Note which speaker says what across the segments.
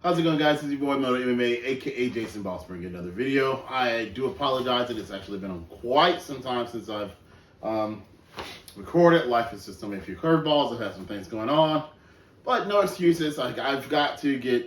Speaker 1: How's it going, guys? This is your boy Moto MMA, aka Jason Boss, bringing another video. I do apologize that it's actually been quite some time since I've recorded. Life is just a few curveballs. I've had some things going on, but no excuses. I've got to get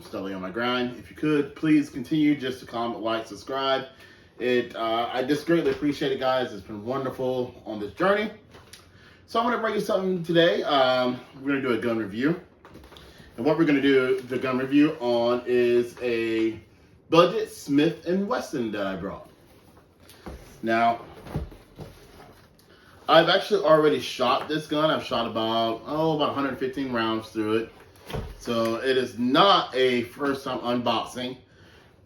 Speaker 1: steadily on my grind. If you could, please continue just to comment, like, subscribe. I just greatly appreciate it, guys. It's been wonderful on this journey. So I'm going to bring you something today. We're going to do a gun review. And what we're going to do the gun review on is a budget Smith&Wesson that I brought. Now, I've actually already shot this gun. I've shot about 115 rounds through it. So it is not a first time unboxing,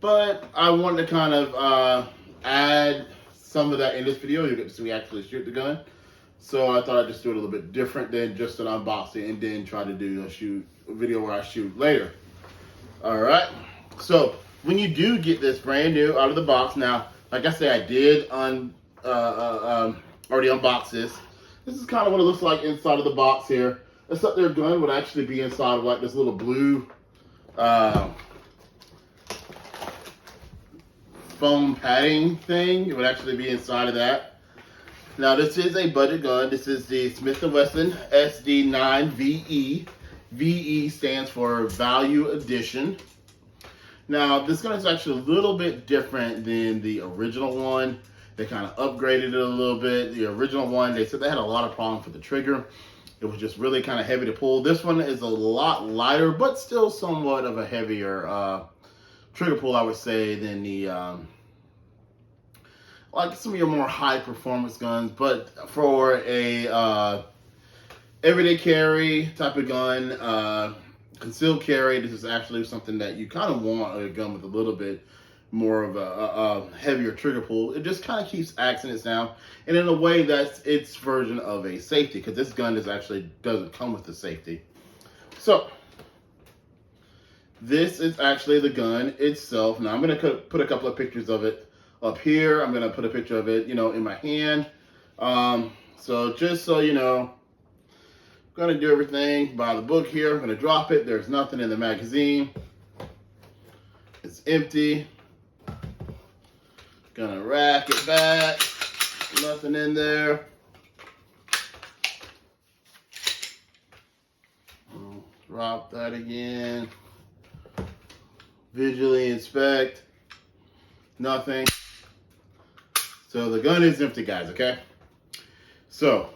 Speaker 1: but I wanted to kind of add some of that in this video. You get to see me actually shoot the gun. So I thought I'd just do it a little bit different than just an unboxing and then try to do a video where I shoot later. All right. So when you do get this brand new out of the box, now, like I said, I did already unbox this. This is kind of what it looks like inside of the box here. Except their gun would actually be inside of like this little blue foam padding thing. It would actually be inside of that. Now, this is a budget gun. This is the Smith&Wesson SD9 VE. VE stands for Value Edition. Now, this gun is actually a little bit different than the original one. They kind of upgraded it a little bit. The original one, they said they had a lot of problems with the trigger. It was just really kind of heavy to pull. This one is a lot lighter, but still somewhat of a heavier trigger pull, I would say, than the like some of your more high performance guns. But for a everyday carry type of gun, concealed carry, this is actually something that you kind of want, a gun with a little bit more of a heavier trigger pull. It just kind of keeps accidents down, and in a way that's its version of a safety, because this gun doesn't come with the safety. So this is actually the gun itself. Now I'm going to put a couple of pictures of it up here. I'm going to put a picture of it, in my hand. So just so you know, I'm going to do everything by the book here. I'm going to drop it. There's nothing in the magazine. It's empty. Gonna rack it back. Nothing in there. Drop that again. Visually inspect. Nothing. So the gun is empty, guys, okay? So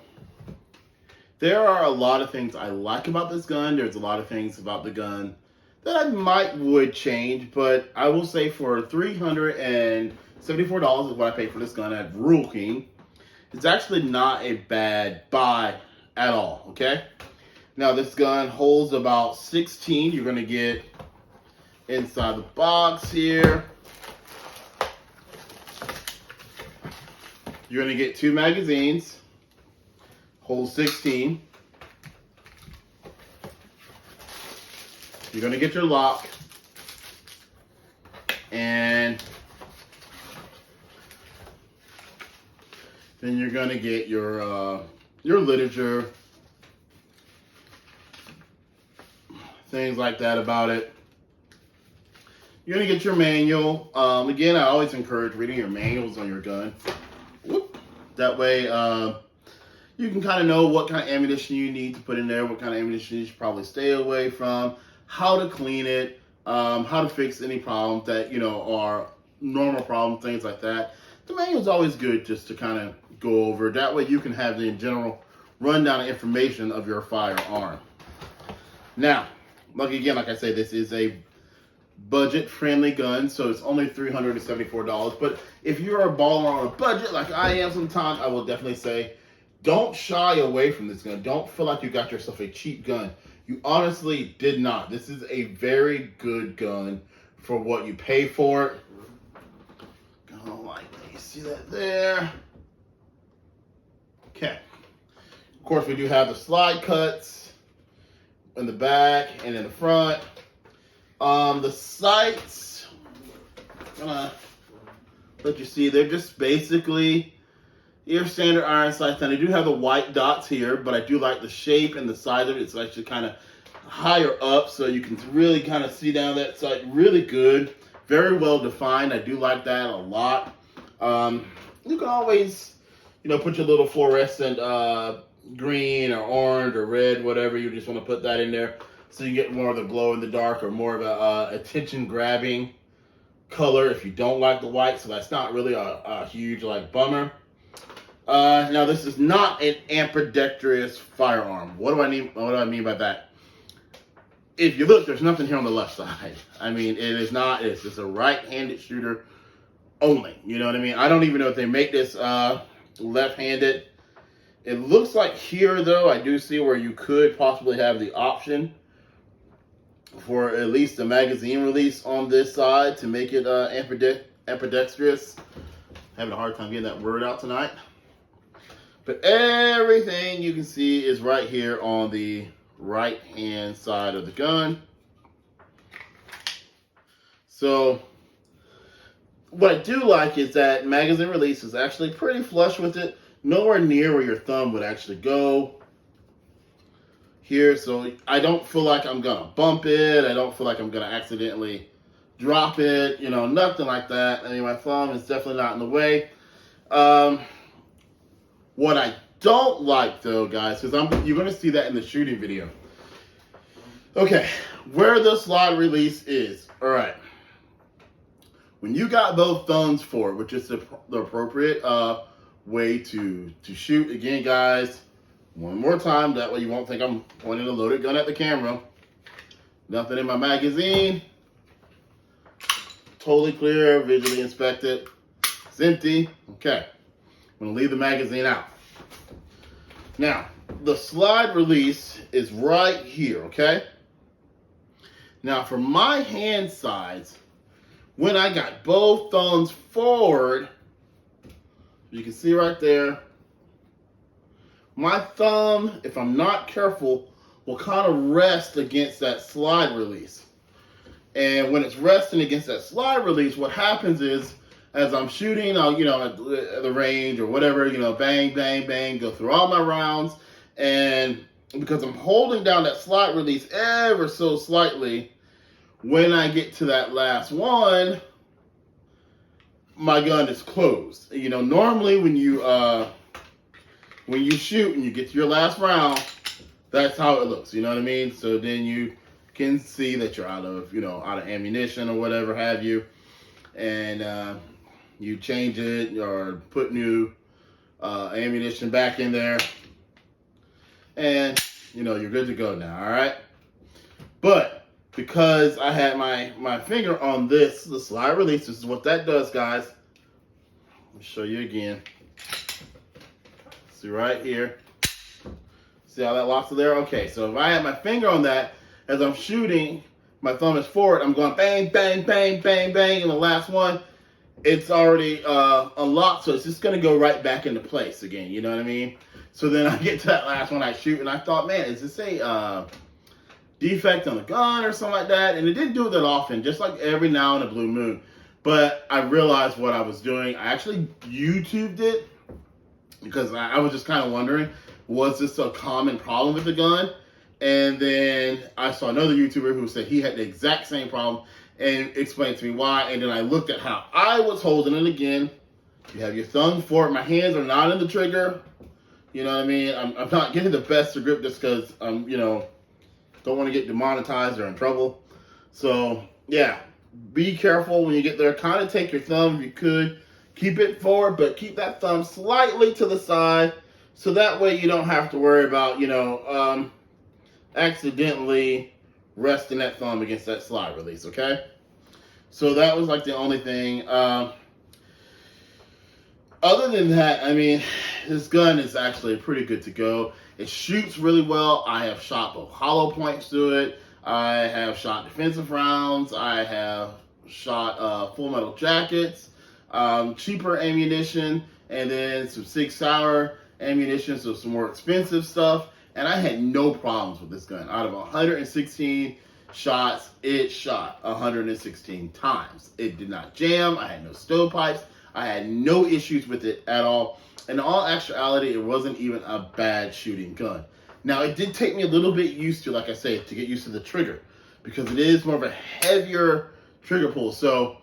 Speaker 1: there are a lot of things I like about this gun. There's a lot of things about the gun that I would change, but I will say for $374 is what I paid for this gun at Rural King. It's actually not a bad buy at all, okay? Now this gun holds about 16. You're gonna get inside the box here. You're gonna get 2 magazines, holds 16. You're gonna get your lock, and then you're gonna get your literature, things like that about it. You're gonna get your manual. Again, I always encourage reading your manuals on your gun. Whoop. That way, you can kind of know what kind of ammunition you need to put in there, what kind of ammunition you should probably stay away from, how to clean it, how to fix any problems that, are normal problems, things like that. The manual is always good just to kind of go over. That way you can have the general rundown of information of your firearm. Now, like I say, this is a budget-friendly gun, so it's only $374. But if you're a baller on a budget, like I am sometimes, I will definitely say, don't shy away from this gun. Don't feel like you got yourself a cheap gun. You honestly did not. This is a very good gun for what you pay for it. You see that there? Okay. Of course, we do have the slide cuts in the back and in the front. The sights, I'm gonna let you see, they're just basically your standard iron sights. Now they do have the white dots here, but I do like the shape and the size of it. It's actually kind of higher up, so you can really kind of see down that side. Really good, very well defined. I do like that a lot. You can always, put your little fluorescent green or orange or red, whatever you just want to put that in there, so you get more of the glow in the dark or more of a attention grabbing color if you don't like the white. So that's not really a huge bummer. Now this is not an ambidextrous firearm. What do I mean by that? If you look, there's nothing here on the left side. I mean, it is not. It's just a right-handed shooter only. You know what I mean? I don't even know if they make this left-handed. It looks like here, though, I do see where you could possibly have the option for at least the magazine release on this side to make it ambidextrous. Having a hard time getting that word out tonight. But everything you can see is right here on the right-hand side of the gun. So what I do like is that magazine release is actually pretty flush with it. Nowhere near where your thumb would actually go here. So I don't feel like I'm going to bump it. I don't feel like I'm going to accidentally drop it. Nothing like that. I mean, my thumb is definitely not in the way. What I don't like, though, guys, because you're going to see that in the shooting video. Okay, where the slide release is. All right. When you got both thumbs for it, which is the appropriate way to shoot. Again, guys, one more time. That way you won't think I'm pointing a loaded gun at the camera. Nothing in my magazine. Totally clear, visually inspected. It's empty. Okay. I'm going to leave the magazine out. Now, the slide release is right here, okay? Now, for my hand size, when I got both thumbs forward, you can see right there, my thumb, if I'm not careful, will kind of rest against that slide release. And when it's resting against that slide release, what happens is, as I'm shooting, I'll, at the range or whatever, bang, bang, bang, go through all my rounds. And because I'm holding down that slide release ever so slightly, when I get to that last one, my gun is closed. Normally when you shoot and you get to your last round, that's how it looks. You know what I mean? So then you can see that you're out of ammunition or whatever have you, and you change it or put new ammunition back in there, and you're good to go now. All right, but because I had my finger on the slide release, this is what that does, guys. Let me show you again. See right here. See how that locks it there? Okay, so if I have my finger on that, as I'm shooting, my thumb is forward, I'm going bang, bang, bang, bang, bang, and the last one, it's already unlocked, so it's just going to go right back into place again, you know what I mean? So then I get to that last one I shoot, and I thought, man, is this a defect on the gun or something like that? And it didn't do it that often, just like every now and a blue moon. But I realized what I was doing. I actually YouTubed it because I was just kind of wondering, was this a common problem with the gun? And then I saw another YouTuber who said he had the exact same problem and explained to me why. And then I looked at how I was holding it again. You have your thumb forward. My hands are not in the trigger. You know what I mean? I'm not getting the best of grip just because I'm, don't want to get demonetized or in trouble. So, yeah, be careful when you get there. Kind of take your thumb if you could. Keep it forward, but keep that thumb slightly to the side so that way you don't have to worry about, accidentally resting that thumb against that slide release, okay? So that was like the only thing. Other than that, I mean, this gun is actually pretty good to go. It shoots really well. I have shot both hollow points to it. I have shot defensive rounds. I have shot full metal jackets, cheaper ammunition, and then some Sig Sauer ammunition, so some more expensive stuff. And I had no problems with this gun. Out of 116 shots, it shot 116 times. It did not jam. I had no stovepipes. I had no issues with it at all. In all actuality, it wasn't even a bad shooting gun. Now, it did take me a little bit used to, like I say, to get used to the trigger, because it is more of a heavier trigger pull. So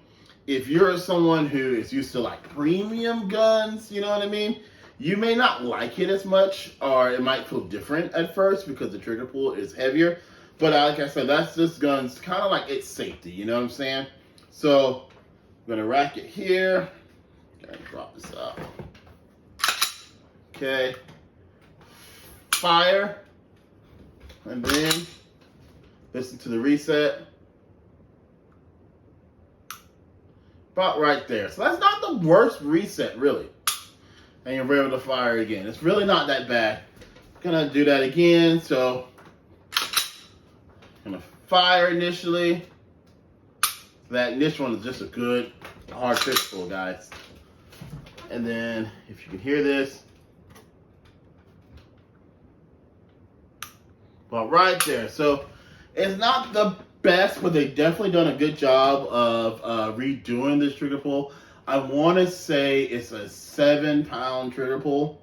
Speaker 1: if you're someone who is used to like premium guns, you know what I mean? You may not like it as much, or it might feel different at first because the trigger pull is heavier. But like I said, that's this gun's kind of like its safety, you know what I'm saying? So I'm gonna rack it here. Gonna drop this out. Okay. Fire. And then listen to the reset. About right there. So that's not the worst reset, really. And you're able to fire again. It's really not that bad. I'm gonna do that again. So I'm gonna fire initially. That initial one is just a good hard pistol, guys. And then if you can hear this, but right there. So it's not the best, but they've definitely done a good job of redoing this trigger pull. I want to say it's a 7-pound trigger pull.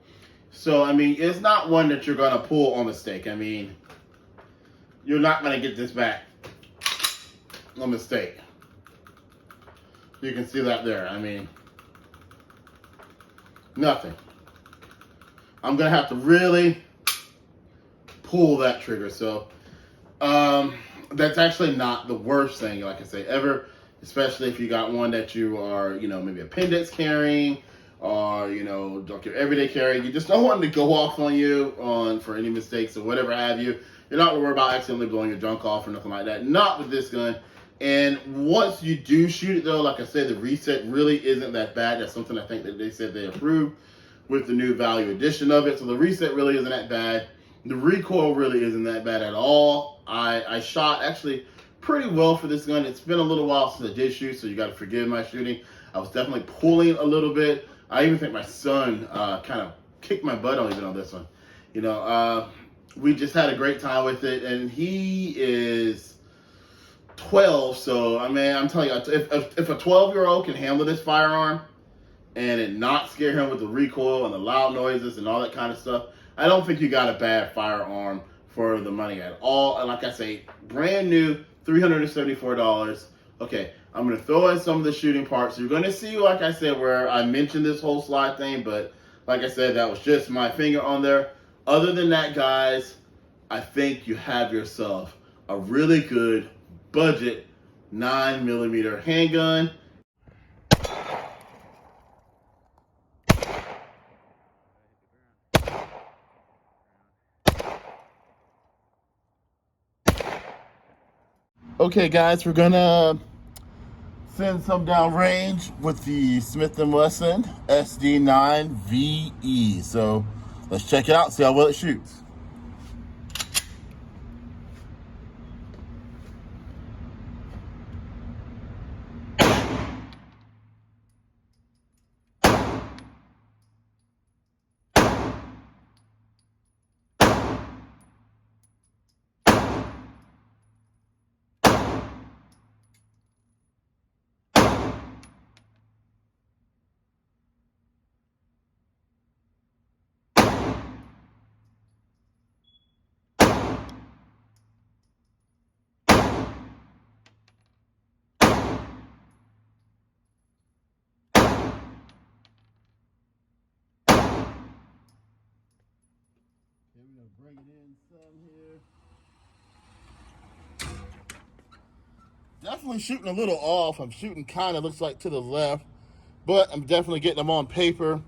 Speaker 1: So, I mean, it's not one that you're going to pull on mistake. I mean, you're not going to get this back on mistake. You can see that there. I mean, nothing. I'm going to have to really pull that trigger. So, that's actually not the worst thing, like I say, ever. Especially if you got one that you are, you know, maybe appendix carrying, or, you know, like your everyday carry. You just don't want it to go off on you for any mistakes or whatever have you. You're not worried about accidentally blowing your junk off or nothing like that. Not with this gun. And once you do shoot it, though, like I said, the reset really isn't that bad. That's something I think that they said they approved with the new value edition of it. So the reset really isn't that bad. The recoil really isn't that bad at all. I shot actually pretty well for this gun. It's been a little while since I did shoot, so you got to forgive my shooting. I was definitely pulling a little bit. I even think my son kind of kicked my butt on even on this one. You know, we just had a great time with it, and he is 12, so I mean, I'm telling you, if a 12-year-old can handle this firearm and it not scare him with the recoil and the loud noises and all that kind of stuff, I don't think you got a bad firearm for the money at all. And like I say, brand new, $374. Okay, I'm going to throw in some of the shooting parts. You're going to see, like I said, where I mentioned this whole slide thing, but like I said, that was just my finger on there. Other than that, guys, I think you have yourself a really good budget 9mm handgun. Okay, guys, we're gonna send some downrange with the Smith&Wesson SD9 VE. So let's check it out, see how well it shoots. We're gonna bring it in some here. Definitely shooting a little off. I'm shooting kind of looks like to the left, but I'm definitely getting them on paper.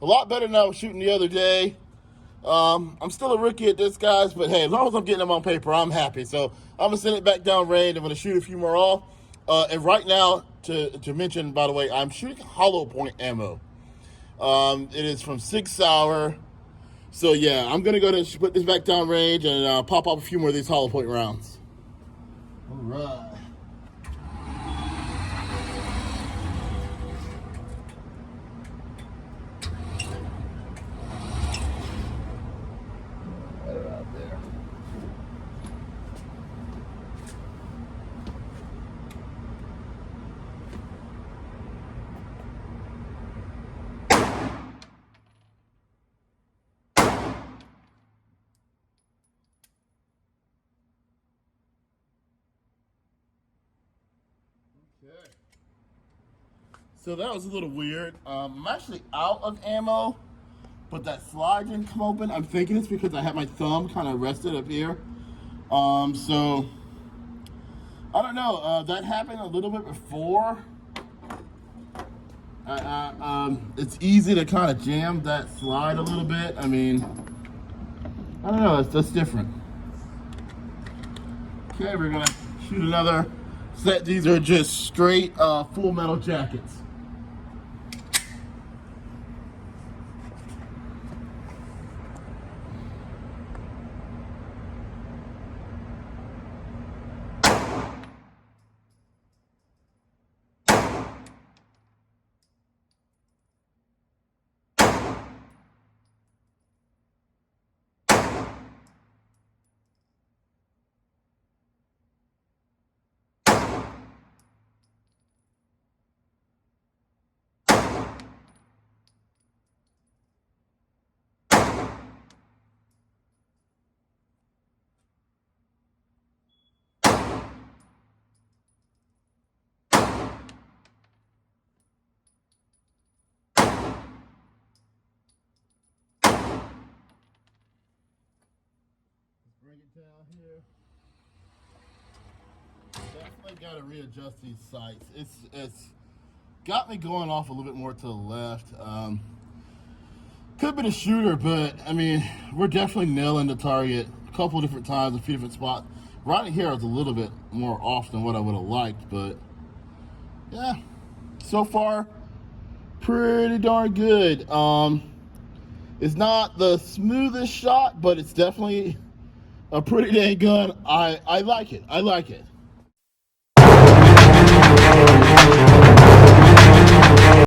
Speaker 1: A lot better than I was shooting the other day. I'm still a rookie at this, guys, but hey, as long as I'm getting them on paper, I'm happy. So I'm gonna send it back down range. I'm gonna shoot a few more off. And right now, to mention, by the way, I'm shooting hollow point ammo. It is from Sig Sauer. So yeah, I'm gonna go to put this back down range and pop off a few more of these hollow point rounds. All right. Okay. So that was a little weird. I'm actually out of ammo, but that slide didn't come open. I'm thinking it's because I had my thumb kind of rested up here. So I don't know. That happened a little bit before. It's easy to kind of jam that slide a little bit. I mean, I don't know. That's different. Okay, we're gonna shoot another set. These are just straight full metal jackets. Bring it down here. Definitely got to readjust these sights. It's got me going off a little bit more to the left. Could be the shooter, but I mean, we're definitely nailing the target a couple different times, a few different spots. Right here is a little bit more off than what I would have liked, but yeah, so far pretty darn good. It's not the smoothest shot, but it's definitely a pretty dang gun. I like it. I like it.